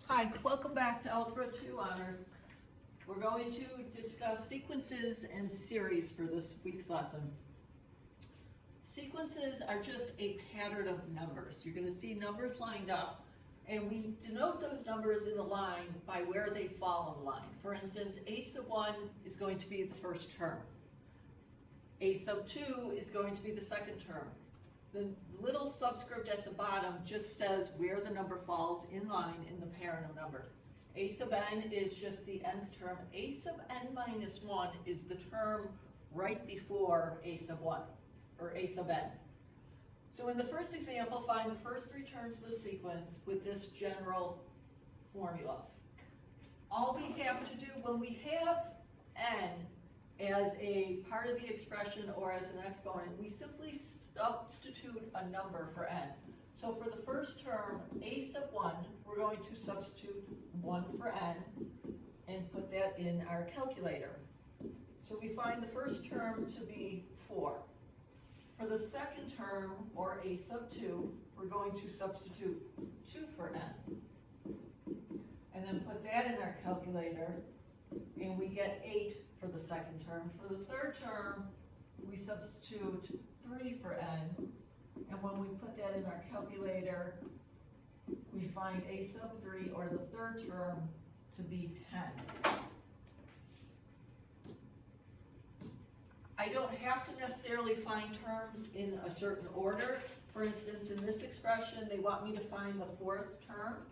Hi, welcome back to Algebra 2 Honors. We're going to discuss sequences and series for this week's lesson. Sequences are just a pattern of numbers. You're going to see numbers lined up, and we denote those numbers in the line by where they fall in the line. For instance, a sub 1 is going to be the first term. A sub 2 is going to be the second term. The little subscript at the bottom just says where the number falls in line in the parent of numbers. A sub n is just the nth term. A sub n minus 1 is the term right before a sub 1, or a sub n. So in the first example, find the first three terms of the sequence with this general formula. All we have to do when we have n as a part of the expression or as an exponent, we simply substitute a number for n. So for the first term, a sub 1, we're going to substitute 1 for n and put that in our calculator. So we find the first term to be 4. For the second term, or a sub 2, we're going to substitute 2 for n. And then put that in our calculator, and we get 8 for the second term. For the third term, we substitute 3 for n, and when we put that in our calculator, we find a sub 3, or the third term, to be 10. I don't have to necessarily find terms in a certain order. For instance, in this expression, they want me to find the fourth term.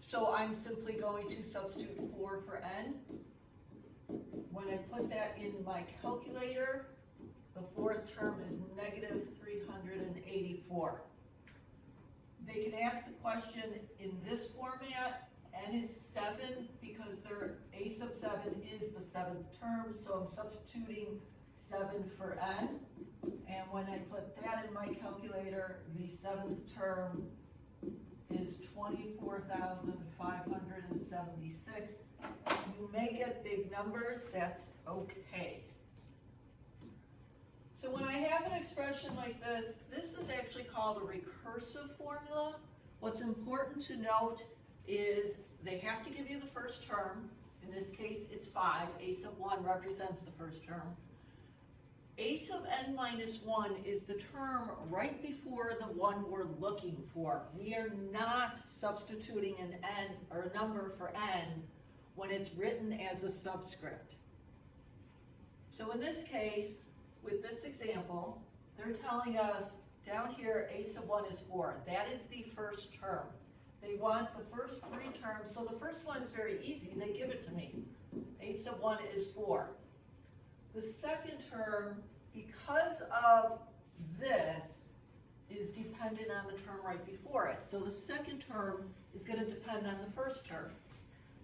So I'm simply going to substitute 4 for n. When I put that in my calculator, the fourth term is negative 384. They can ask the question in this format, n is 7 because their a sub 7 is the seventh term, so I'm substituting 7 for n. And when I put that in my calculator, the seventh term is 24,576. You may get big numbers, that's okay. So when I have an expression like this, this is actually called a recursive formula. What's important to note is they have to give you the first term. In this case, it's 5. A sub 1 represents the first term. A sub n minus 1 is the term right before the one we're looking for. We are not substituting an n or a number for n when it's written as a subscript. So in this case, with this example, they're telling us down here a sub 1 is 4. That is the first term. They want the first three terms, so the first one is very easy. They give it to me. A sub 1 is 4. The second term, because of this, is dependent on the term right before it. So the second term is going to depend on the first term.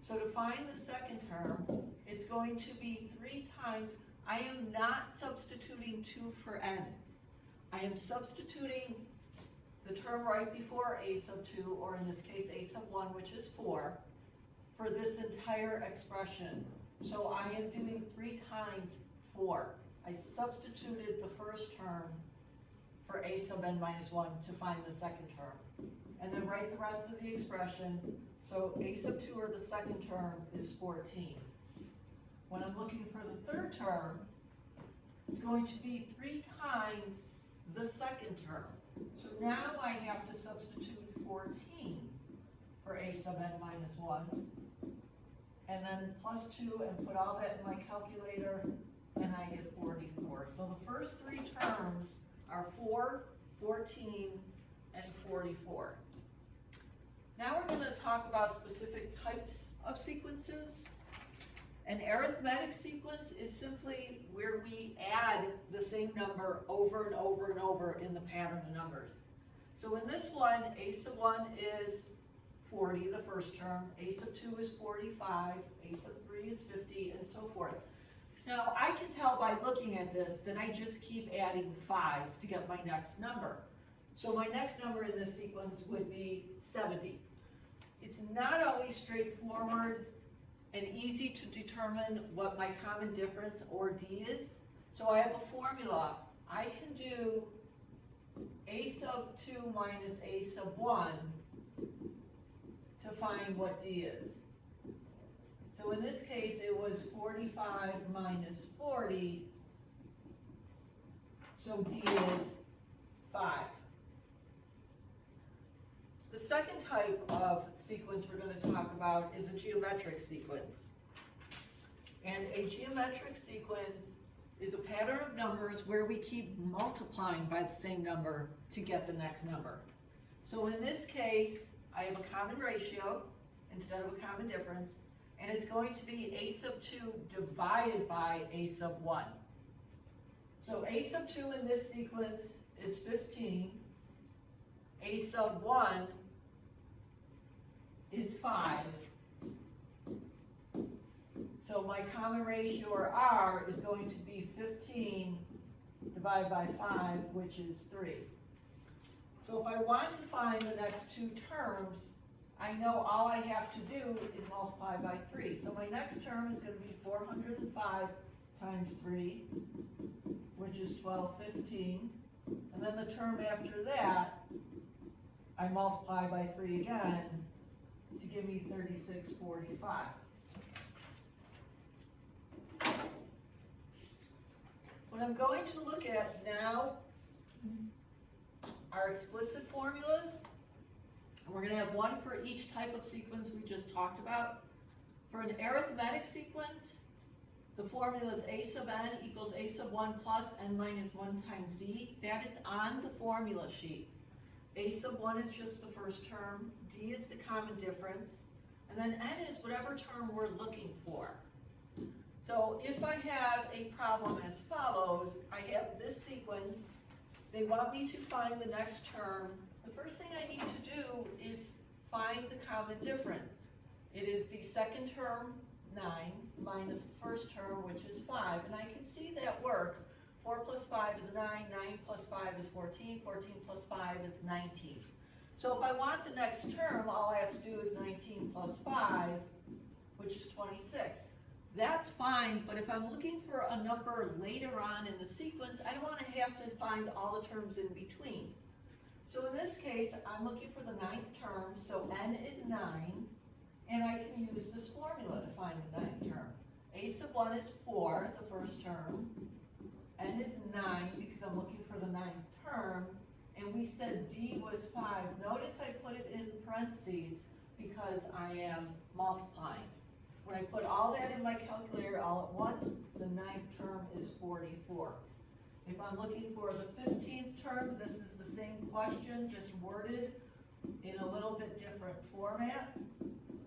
So to find the second term, it's going to be 3 times. I am not substituting 2 for n. I am substituting the term right before a sub 2, or in this case a sub 1, which is 4, for this entire expression. So I am doing 3 times 4. I substituted the first term for a sub n minus 1 to find the second term. And then write the rest of the expression. So a sub 2, or the second term, is 14. When I'm looking for the third term, it's going to be 3 times the second term. So now I have to substitute 14 for a sub n minus 1, and then plus 2, and put all that in my calculator, and I get 44. So the first 3 terms are 4, 14, and 44. Now we're going to talk about specific types of sequences. An arithmetic sequence is simply where we add the same number over and over and over in the pattern of numbers. So in this one, a sub 1 is 40, the first term, a sub 2 is 45, a sub 3 is 50, and so forth. Now I can tell by looking at this that I just keep adding 5 to get my next number. So my next number in this sequence would be 70. It's not always straightforward and easy to determine what my common difference, or D, is. So I have a formula. I can do a sub 2 minus a sub 1 to find what D is. So in this case, it was 45 minus 40, so D is 5. The second type of sequence we're going to talk about is a geometric sequence. And a geometric sequence is a pattern of numbers where we keep multiplying by the same number to get the next number. So in this case, I have a common ratio instead of a common difference, and it's going to be a sub 2 divided by a sub 1. So a sub 2 in this sequence is 15, a sub 1 is 5. So my common ratio, or R, is going to be 15 divided by 5, which is 3. So if I want to find the next two terms, I know all I have to do is multiply by 3. So my next term is going to be 405 times 3, which is 1215. And then the term after that, I multiply by 3 again to give me 3645. What I'm going to look at now are explicit formulas. And we're going to have one for each type of sequence we just talked about. For an arithmetic sequence, the formula is a sub n equals a sub 1 plus n minus 1 times d. That is on the formula sheet. A sub 1 is just the first term, d is the common difference, and then n is whatever term we're looking for. So if I have a problem as follows, I have this sequence, they want me to find the next term. The first thing I need to do is find the common difference. It is the second term, 9, minus the first term, which is 5, and I can see that works. 4 plus 5 is 9, 9 plus 5 is 14, 14 plus 5 is 19. So if I want the next term, all I have to do is 19 plus 5, which is 26. That's fine, but if I'm looking for a number later on in the sequence, I don't want to have to find all the terms in between. So in this case, I'm looking for the 9th term, so n is 9, and I can use this formula to find the 9th term. A sub 1 is 4, the first term, n is 9 because I'm looking for the 9th term, and we said d was 5. Notice I put it in parentheses because I am multiplying. When I put all that in my calculator all at once, the 9th term is 44. If I'm looking for the 15th term, this is the same question, just worded in a little bit different format.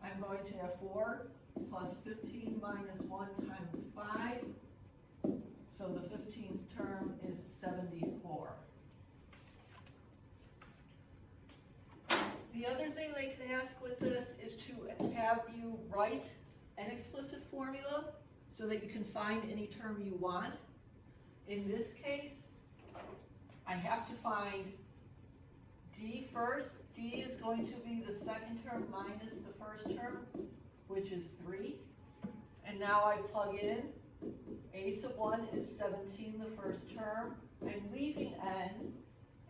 I'm going to have 4 plus 15 minus 1 times 5. So the 15th term is 74. The other thing they can ask with this is to have you write an explicit formula so that you can find any term you want. In this case, I have to find d first. D is going to be the second term minus the first term, which is 3. And now I plug in. A sub 1 is 17, the first term. I'm leaving n,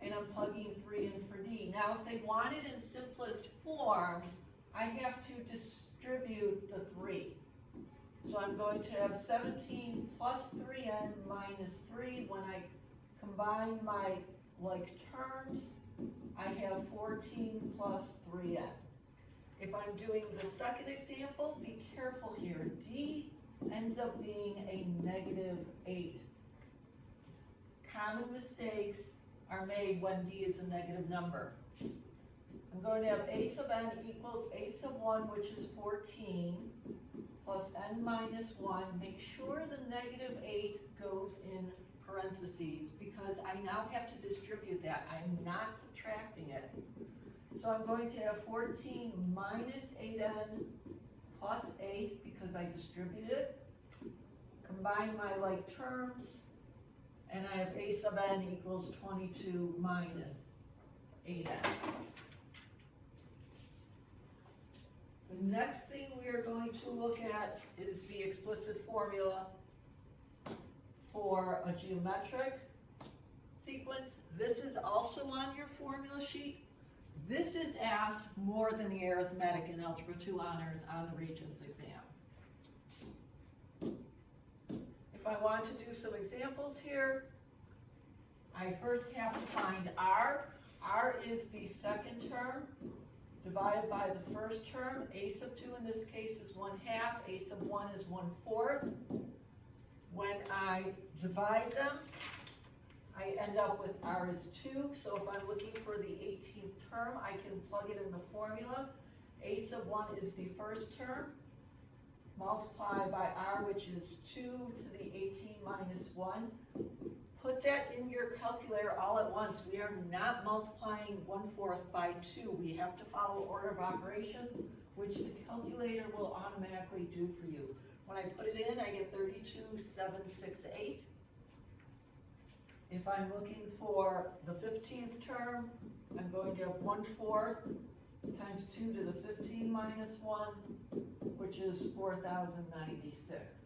and I'm plugging 3 in for d. Now, if they want it in simplest form, I have to distribute the 3. So I'm going to have 17 plus 3n minus 3. When I combine my like terms, I have 14 plus 3n. If I'm doing the second example, be careful here. D ends up being a negative 8. Common mistakes are made when d is a negative number. I'm going to have a sub n equals a sub 1, which is 14, plus n minus 1. Make sure the negative 8 goes in parentheses, because I now have to distribute that. I'm not subtracting it. So I'm going to have 14 minus 8n plus 8, because I distributed it. Combine my like terms, and I have a sub n equals 22 minus 8n. The next thing we are going to look at is the explicit formula for a geometric sequence. This is also on your formula sheet. This is asked more than the arithmetic and Algebra 2 honors on the Regents exam. If I want to do some examples here, I first have to find R. R is the second term divided by the first term. A sub 2 in this case is 1/2, A sub 1 is 1/4. When I divide them, I end up with R is 2, so if I'm looking for the 18th term, I can plug it in the formula. A sub 1 is the first term, multiply by R, which is 2 to the 18 minus 1. Put that in your calculator all at once. We are not multiplying 1/4 by 2. We have to follow order of operations, which the calculator will automatically do for you. When I put it in, I get 32,768. If I'm looking for the 15th term, I'm going to have 1/4 times 2 to the 15 minus 1, which is 4,096.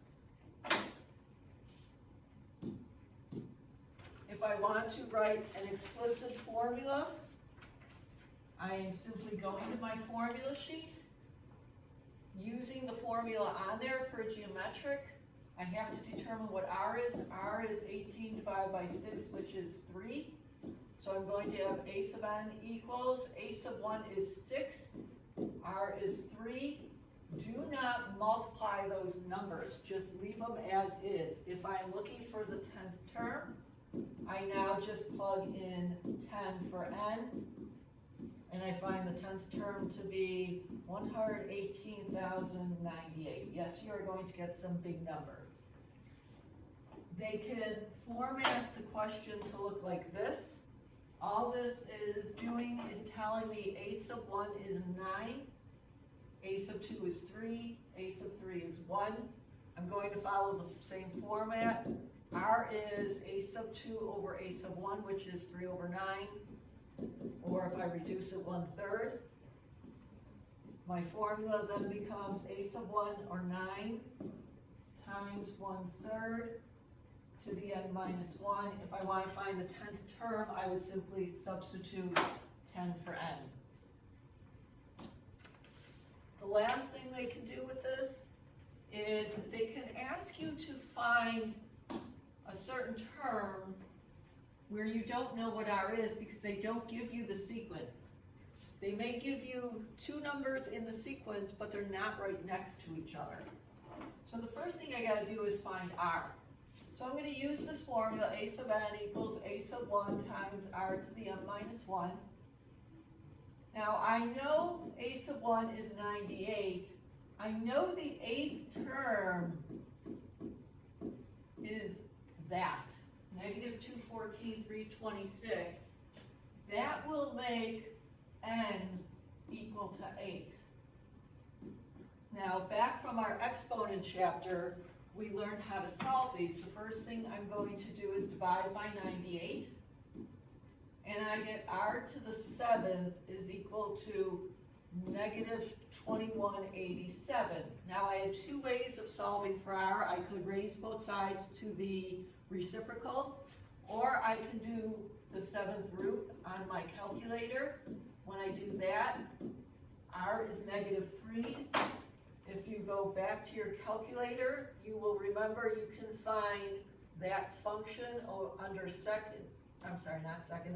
If I want to write an explicit formula, I am simply going to my formula sheet, using the formula on there for geometric. I have to determine what R is. R is 18 divided by 6, which is 3. So I'm going to have A sub n equals, A sub 1 is 6, R is 3. Do not multiply those numbers, just leave them as is. If I'm looking for the 10th term, I now just plug in 10 for n, and I find the 10th term to be 118,098. Yes, you are going to get some big numbers. They can format the question to look like this. All this is doing is telling me A sub 1 is 9, A sub 2 is 3, A sub 3 is 1. I'm going to follow the same format. R is A sub 2 over A sub 1, which is 3 over 9. Or if I reduce it 1/3, my formula then becomes A sub 1, or 9, times 1/3 to the n minus 1. If I want to find the 10th term, I would simply substitute 10 for n. The last thing they can do with this is they can ask you to find a certain term where you don't know what R is because they don't give you the sequence. They may give you two numbers in the sequence, but they're not right next to each other. So the first thing I gotta do is find R. So I'm gonna use this formula, A sub n equals A sub 1 times R to the n minus 1. Now I know A sub 1 is 98. I know the 8th term is that, negative 214, 326. That will make n equal to 8. Now, back from our exponent chapter, we learned how to solve these. The first thing I'm going to do is divide by 98. And I get R to the 7th is equal to negative 2187. Now, I had two ways of solving for R. I could raise both sides to the reciprocal, or I can do the 7th root on my calculator. When I do that, R is negative 3. If you go back to your calculator, you will remember you can find that function under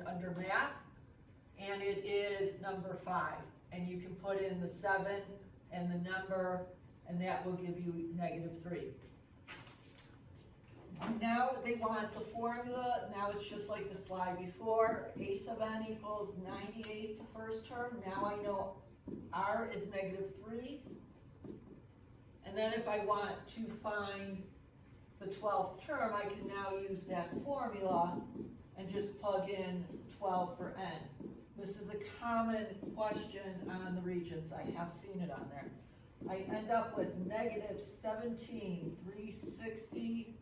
under math, and it is number 5. And you can put in the 7 and the number, and that will give you negative 3. Now they want the formula. Now it's just like the slide before. A sub n equals 98 the first term. Now I know R is negative 3. And then if I want to find the 12th term, I can now use that formula and just plug in 12 for n. This is a common question on the Regents. I have seen it on there. I end up with negative 17, 360,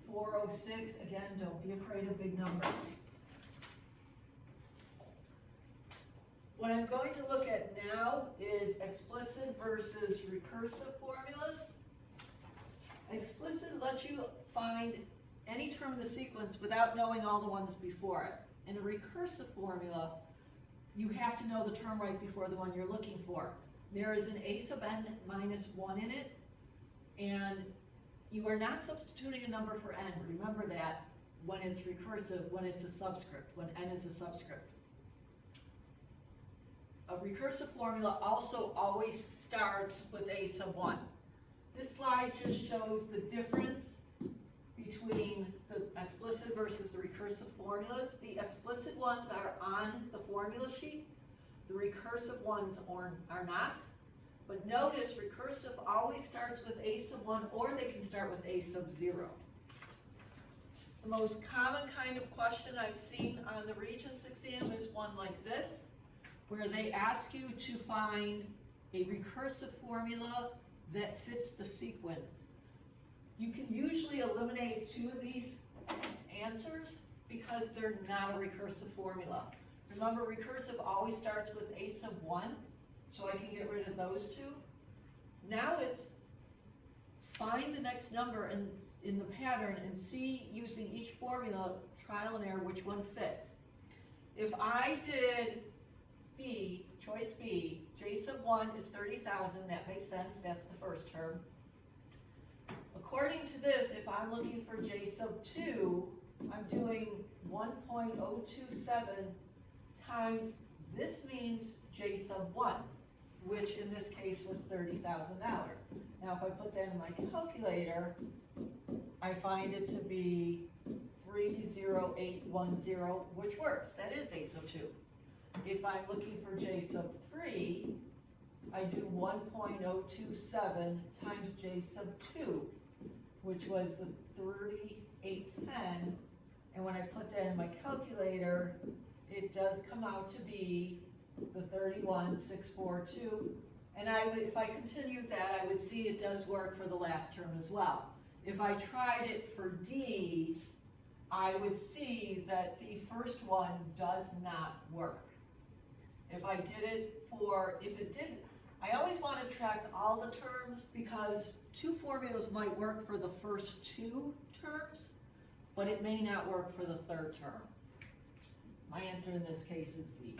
406. Again, don't be afraid of big numbers. What I'm going to look at now is explicit versus recursive formulas. Explicit lets you find any term in the sequence without knowing all the ones before it. In a recursive formula, you have to know the term right before the one you're looking for. There is an a sub n minus 1 in it, and you are not substituting a number for n. Remember that when it's recursive, when it's a subscript, when n is a subscript. A recursive formula also always starts with a sub 1. This slide just shows the difference between the explicit versus the recursive formulas. The explicit ones are on the formula sheet. The recursive ones are not. But notice recursive always starts with a sub 1, or they can start with a sub 0. The most common kind of question I've seen on the Regents exam is one like this, where they ask you to find a recursive formula that fits the sequence. You can usually eliminate 2 of these answers because they're not a recursive formula. Remember, recursive always starts with a sub 1, so I can get rid of those 2. Now it's find the next number in the pattern and see, using each formula, trial and error, which one fits. If I did B, choice B, J sub 1 is 30,000, that makes sense, that's the first term. According to this, if I'm looking for J sub 2, I'm doing 1.027 times, this means J sub 1, which in this case was $30,000. Now if I put that in my calculator, I find it to be 30810, which works, that is A sub 2. If I'm looking for J sub 3, I do 1.027 times J sub 2, which was the 3810, and when I put that in my calculator, it does come out to be the 31642, and if I continued that, I would see it does work for the last term as well. If I tried it for D, I would see that the first one does not work. If I did it if it didn't, I always want to track all the terms because 2 formulas might work for the first 2 terms, but it may not work for the 3rd term. My answer in this case is B.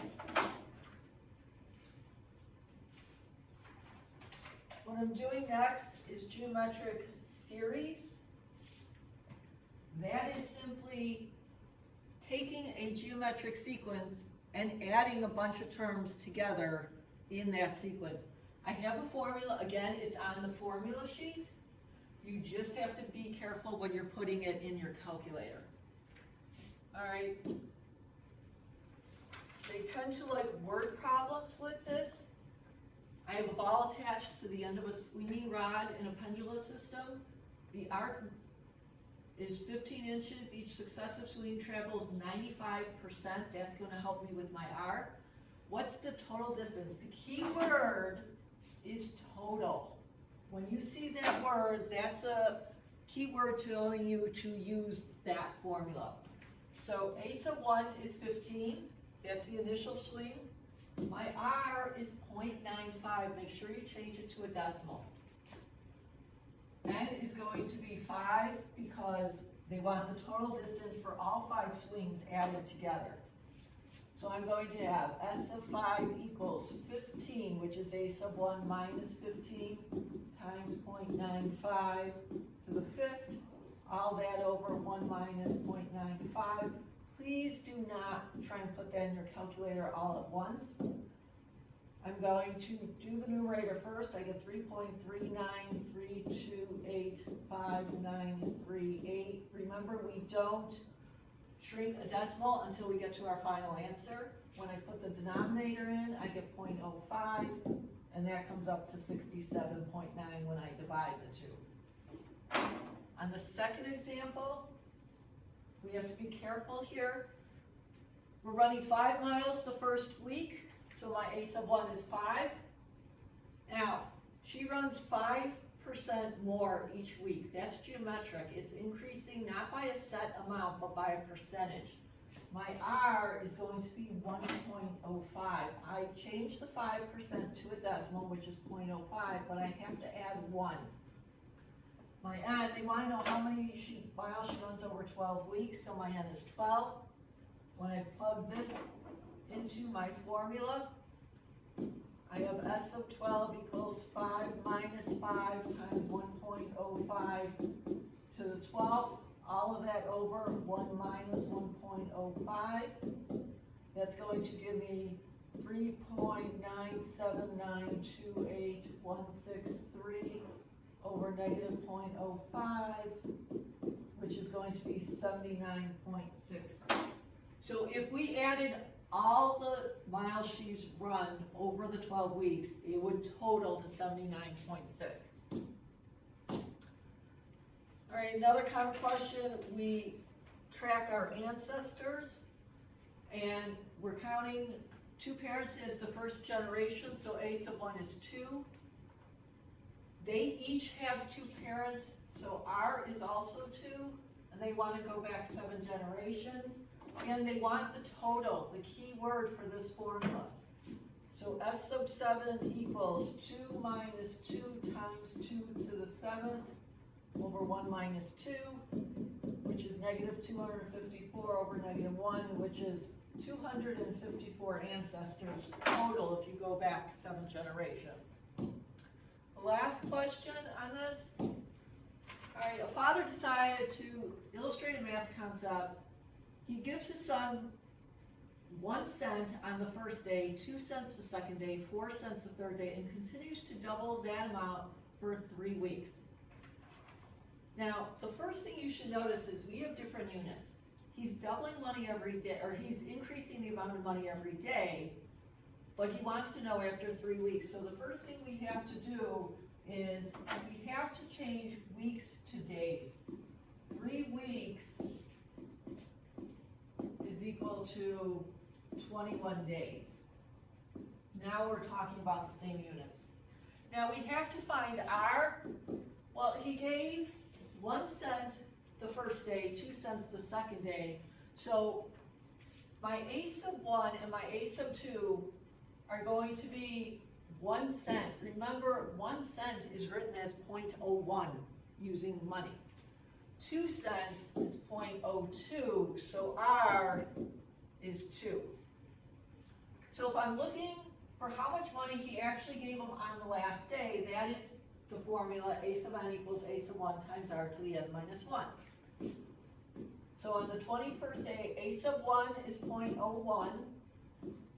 What I'm doing next is geometric series. That is simply taking a geometric sequence and adding a bunch of terms together in that sequence. I have a formula, again, it's on the formula sheet. You just have to be careful when you're putting it in your calculator. All right. They tend to like word problems with this. I have a ball attached to the end of a swinging rod in a pendulum system. The arc is 15 inches. Each successive swing travels 95%. That's going to help me with my arc. What's the total distance? The key word is total. When you see that word, that's a key word telling you to use that formula. So A sub 1 is 15. That's the initial swing. My R is 0.95. Make sure you change it to a decimal. N is going to be 5 because they want the total distance for all 5 swings added together. So I'm going to have S sub 5 equals 15, which is A sub 1 minus 15 times 0.95 to the 5th. All that over 1 minus 0.95. Please do not try and put that in your calculator all at once. I'm going to do the numerator first. I get 3.393285938. Remember, we don't shrink a decimal until we get to our final answer. When I put the denominator in, I get 0.05, and that comes up to 67.9 when I divide the 2. On the second example, we have to be careful here. We're running 5 miles the first week, so my A sub 1 is 5. Now, she runs 5% more each week. That's geometric. It's increasing not by a set amount, but by a percentage. My R is going to be 1.05. I changed the 5% to a decimal, which is 0.05, but I have to add 1. My N, they want to know how many miles she runs over 12 weeks, so my N is 12. When I plug this into my formula. I have S sub 12 equals 5 minus 5 times 1.05 to the 12th. All of that over 1 minus 1.05. That's going to give me 3.97928.163 over negative 0.05, which is going to be 79.6. So if we added all the miles she's run over the 12 weeks, it would total to 79.6. All right, another common question, we track our ancestors, and we're counting two parents as the first generation, so A sub 1 is 2. They each have 2 parents, so R is also 2, and they want to go back 7 generations, and they want the total, the key word for this formula. So S sub 7 equals 2 minus 2 times 2 to the 7th over 1 minus 2, which is negative 254 over negative 1, which is 254 ancestors total if you go back 7 generations. The last question on this. All right, a father decided to illustrate a math concept. He gives his son 1 cent on the first day, 2 cents the second day, 4 cents the third day, and continues to double that amount for 3 weeks. Now, the first thing you should notice is we have different units. He's doubling money every day, or he's increasing the amount of money every day, but he wants to know after 3 weeks. So the first thing we have to do is we have to change weeks to days. 3 weeks is equal to 21 days. Now we're talking about the same units. Now we have to find R. Well, he gave 1 cent the first day, 2 cents the second day. So my A sub 1 and my A sub 2 are going to be 1 cent. Remember, 1 cent is written as 0.01 using money. 2 cents is 0.02, so R is 2. So if I'm looking for how much money he actually gave him on the last day, that is the formula A sub n equals A sub 1 times R to the n minus 1. So on the 21st day, A sub 1 is 0.01,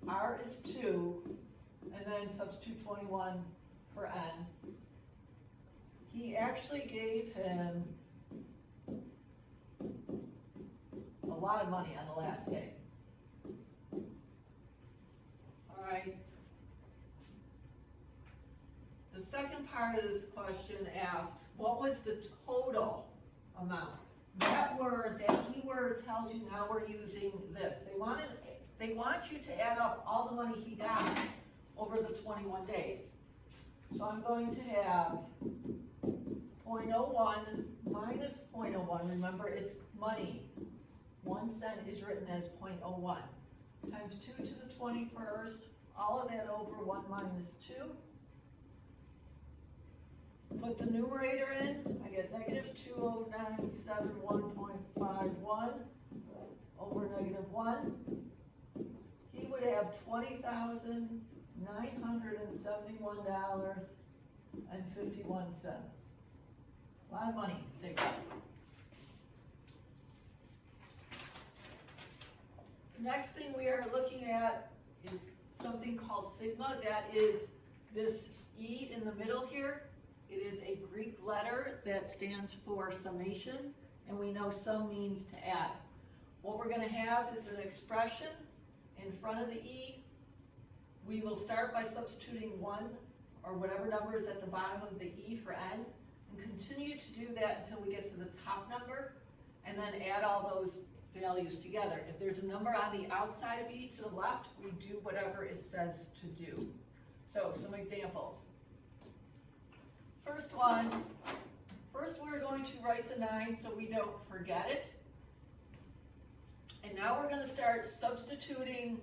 R is 2, and then substitute 21 for n. He actually gave him a lot of money on the last day. All right. The second part of this question asks, what was the total amount? That word, that keyword tells you now we're using this. They want you to add up all the money he got over the 21 days. So I'm going to have 0.01 minus 0.01. Remember, it's money. 1 cent is written as 0.01 times 2 to the 21st. All of that over 1 minus 2. Put the numerator in, I get negative 20971.51 over negative 1. He would have $20,971.51. A lot of money saved. The next thing we are looking at is something called sigma. That is this E in the middle here. It is a Greek letter that stands for summation, and we know sum means to add. What we're going to have is an expression in front of the E. We will start by substituting 1 or whatever number is at the bottom of the E for n, and continue to do that until we get to the top number, and then add all those values together. If there's a number on the outside of E to the left, we do whatever it says to do. So some examples. First we're going to write the 9 so we don't forget it. And now we're going to start substituting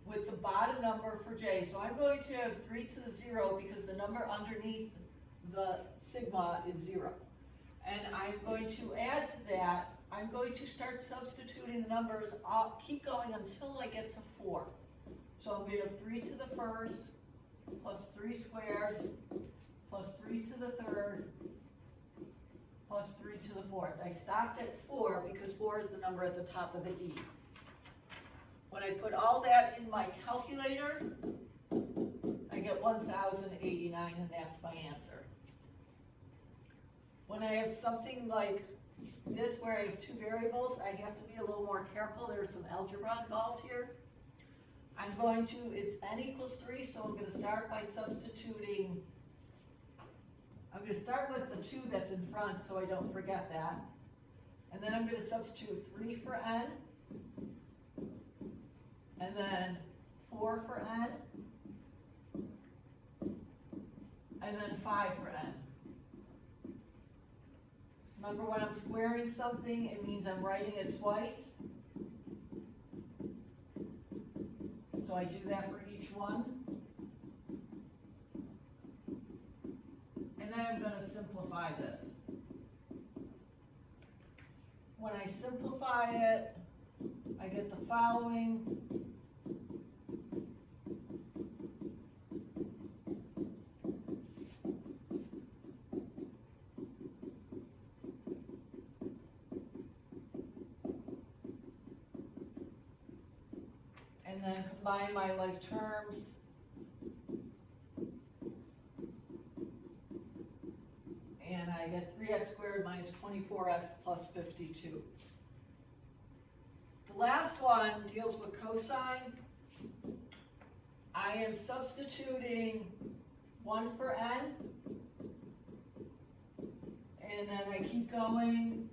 with the bottom number for J. So I'm going to have 3 to the 0 because the number underneath the sigma is 0. And I'm going to add to that, I'm going to start substituting the numbers. I'll keep going until I get to 4. So I'm going to have 3 to the first, plus 3 squared, plus 3 to the third, plus 3 to the fourth. I stopped at 4 because 4 is the number at the top of the E. When I put all that in my calculator, I get 1,089, and that's my answer. When I have something like this where I have 2 variables, I have to be a little more careful. There's some algebra involved here. I'm going to, it's n equals 3, so I'm going to start by substituting. I'm going to start with the 2 that's in front so I don't forget that. And then I'm going to substitute 3 for n, and then 4 for n, and then 5 for n. Remember, when I'm squaring something, it means I'm writing it twice. So I do that for each one. And then I'm going to simplify this. When I simplify it, I get the following. And then combine my like terms. And I get 3x squared minus 24x plus 52. The last one deals with cosine. I am substituting 1 for n. And then I keep going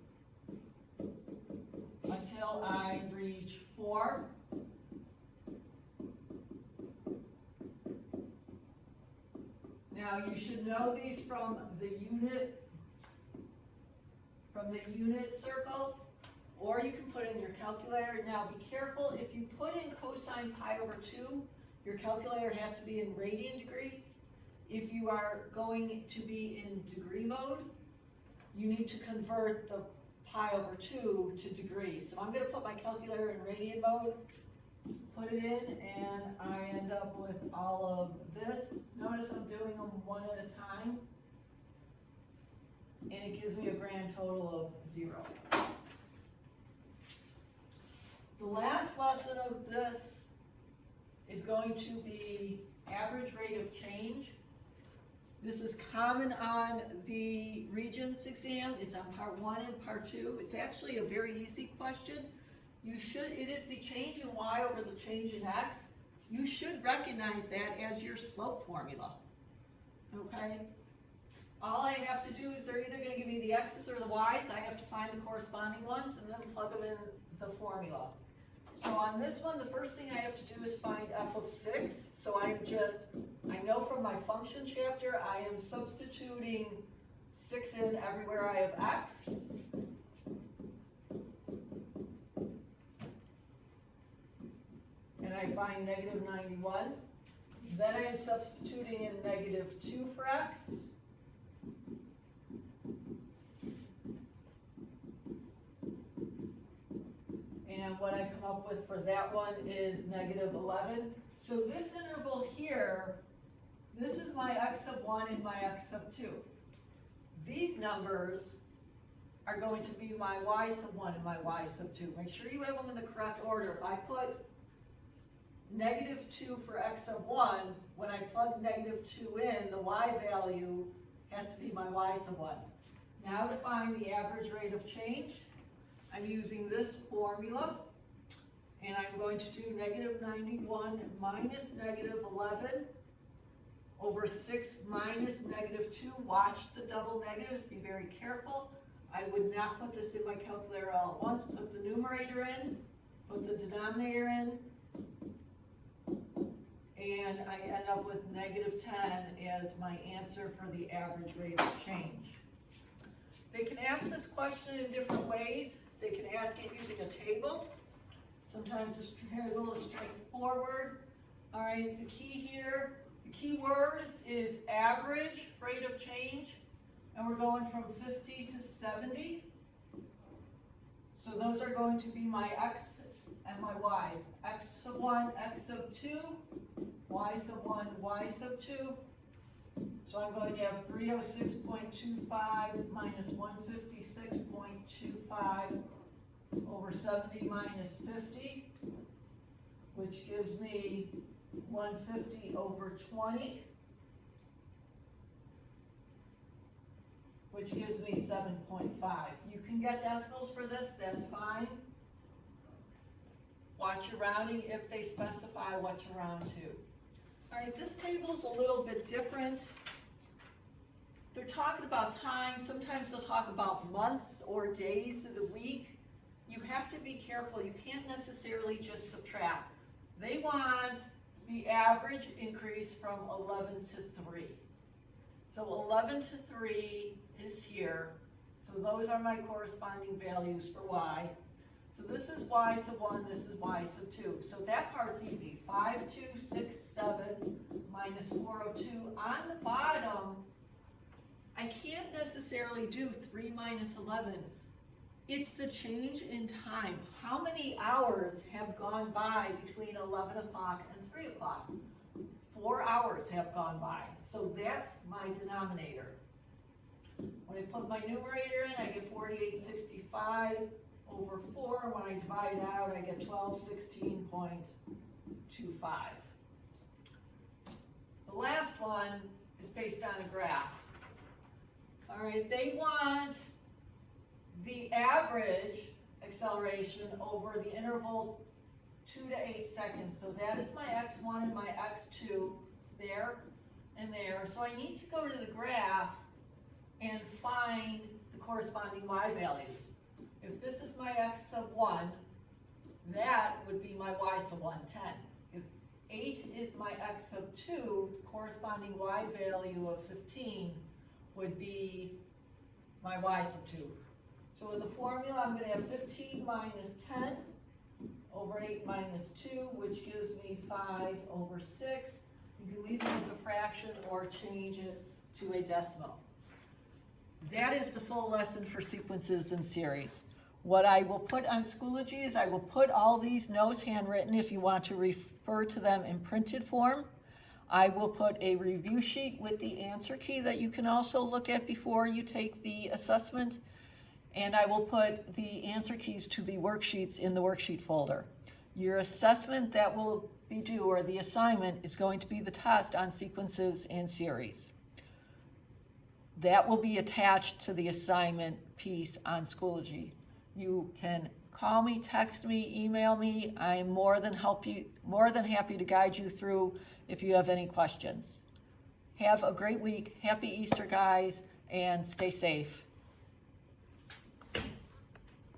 until I reach 4. Now you should know these from the unit circle, or you can put in your calculator. Now be careful, if you put in cosine pi over 2, your calculator has to be in radian degrees. If you are going to be in degree mode, you need to convert the pi over 2 to degrees. So I'm going to put my calculator in radian mode, put it in, and I end up with all of this. Notice I'm doing them one at a time, and it gives me a grand total of 0. The last lesson of this is going to be average rate of change. This is common on the Regents exam. It's on part 1 and part 2. It's actually a very easy question. It is the change in y over the change in x. You should recognize that as your slope formula, okay? All I have to do is they're either going to give me the x's or the y's. I have to find the corresponding ones and then plug them in the formula. So on this one, the first thing I have to do is find f of 6. So I know from my function chapter, I am substituting 6 in everywhere I have x. And I find negative 91. Then I am substituting in negative 2 for x. And what I come up with for that one is negative 11. So this interval here, this is my x sub 1 and my x sub 2. These numbers are going to be my y sub 1 and my y sub 2. Make sure you have them in the correct order. If I put negative 2 for x sub 1, when I plug negative 2 in, the y value has to be my y sub 1. Now to find the average rate of change, I'm using this formula, and I'm going to do negative 91 minus negative 11 over 6 minus negative 2. Watch the double negatives, be very careful. I would not put this in my calculator all at once. Put the numerator in, put the denominator in, and I end up with negative 10 as my answer for the average rate of change. They can ask this question in different ways. They can ask it using a table. Sometimes this table is straightforward. All right, the key here, the key word is average rate of change. and we're going from 50 to 70. So those are going to be my x and my y's. X sub 1, x sub 2, y sub 1, y sub 2. So I'm going to have 306.25 minus 156.25 over 70 minus 50, which gives me 150 over 20, which gives me 7.5. You can get decimals for this, that's fine. Watch your rounding if they specify what to round to. All right, this table's a little bit different. They're talking about time. Sometimes they'll talk about months or days of the week. You have to be careful. You can't necessarily just subtract. They want the average increase from 11 to 3. So 11 to 3 is here. So those are my corresponding values for y. So this is y sub 1, this is y sub 2. So that part's easy. 5267 minus 402. On the bottom, I can't necessarily do 3 minus 11. It's the change in time. How many hours have gone by between 11 o'clock and 3 o'clock? 4 hours have gone by. So that's my denominator. When I put my numerator in, I get 4865 over 4. When I divide it out, I get 1216.25. The last one is based on a graph. All right, they want the average acceleration over the interval 2 to 8 seconds. So that is my x1 and my x2 there and there. So I need to go to the graph and find the corresponding y values. If this is my x sub 1, that would be my y sub 1, 10. If 8 is my x sub 2, the corresponding y value of 15 would be my y sub 2. So in the formula, I'm going to have 15 minus 10 over 8 minus 2, which gives me 5 over 6. You can leave it as a fraction or change it to a decimal. That is the full lesson for sequences and series. What I will put on Schoology is I will put all these notes handwritten if you want to refer to them in printed form. I will put a review sheet with the answer key that you can also look at before you take the assessment. And I will put the answer keys to the worksheets in the worksheet folder. Your assessment that will be due, or the assignment, is going to be the test on sequences and series. That will be attached to the assignment piece on Schoology. You can call me, text me, email me. I am more than happy to guide you through if you have any questions. Have a great week. Happy Easter, guys, and stay safe.